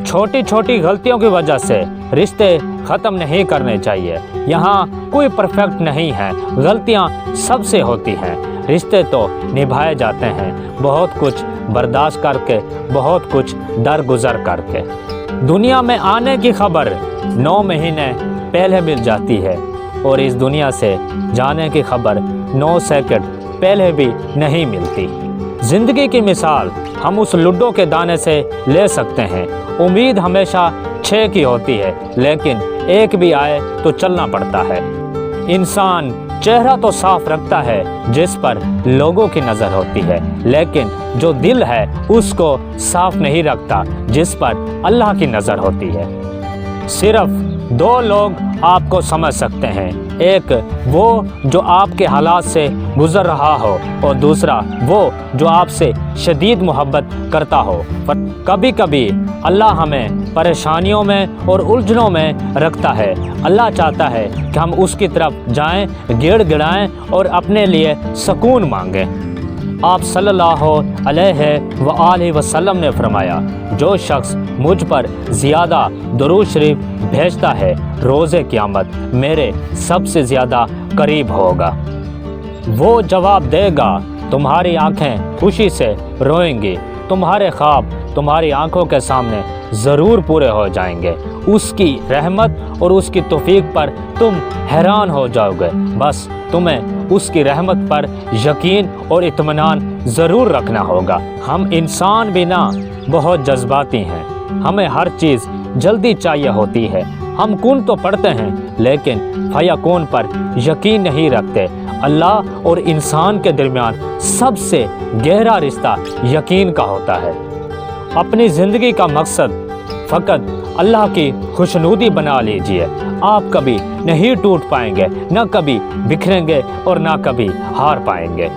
छोटी छोटी गलतियों की वजह से रिश्ते ख़त्म नहीं करने चाहिए। यहाँ कोई परफेक्ट नहीं है, गलतियाँ सबसे होती हैं। रिश्ते तो निभाए जाते हैं बहुत कुछ बर्दाश्त करके, बहुत कुछ दरगुजर करके। दुनिया में आने की खबर 9 महीने पहले मिल जाती है और इस दुनिया से जाने की खबर 9 सेकंड पहले भी नहीं मिलती। ज़िंदगी की मिसाल हम उस लूडो के दाने से ले सकते हैं। उम्मीद हमेशा 6 की होती है, लेकिन एक भी आए तो चलना पड़ता है। इंसान चेहरा तो साफ रखता है जिस पर लोगों की नज़र होती है, लेकिन जो दिल है उसको साफ नहीं रखता जिस पर अल्लाह की नज़र होती है। सिर्फ 2 लोग आपको समझ सकते हैं, एक वो जो आपके हालात से गुज़र रहा हो और दूसरा वो जो आपसे शदीद मोहब्बत करता हो। पर कभी कभी अल्लाह हमें परेशानियों में और उलझनों में रखता है। अल्लाह चाहता है कि हम उसकी तरफ जाएं, गिड़गिड़ाएं और अपने लिए सुकून मांगें। आप सल्लल्लाहु अलैहि वसल्लम ने फरमाया, जो शख्स मुझ पर ज़्यादा दुरूद शरीफ भेजता है रोज़े क़यामत मेरे सबसे ज़्यादा करीब होगा। वो जवाब देगा, तुम्हारी आंखें खुशी से रोएंगी, तुम्हारे ख्वाब तुम्हारी आंखों के सामने ज़रूर पूरे हो जाएंगे। उसकी रहमत और उसकी तौफीक पर तुम हैरान हो जाओगे। बस तुम्हें उसकी रहमत पर यकीन और इत्मीनान ज़रूर रखना होगा। हम इंसान भी ना बहुत जज्बाती हैं, हमें हर चीज़ जल्दी चाहिए होती है। हम कुन तो पढ़ते हैं लेकिन फयाकून पर यकीन नहीं रखते। अल्लाह और इंसान के दरमियान सबसे गहरा रिश्ता यकीन का होता है। अपनी ज़िंदगी का मकसद फ़कत अल्लाह की खुशनुदी बना लीजिए। आप कभी नहीं टूट पाएंगे, न कभी बिखरेंगे और ना कभी हार पाएंगे।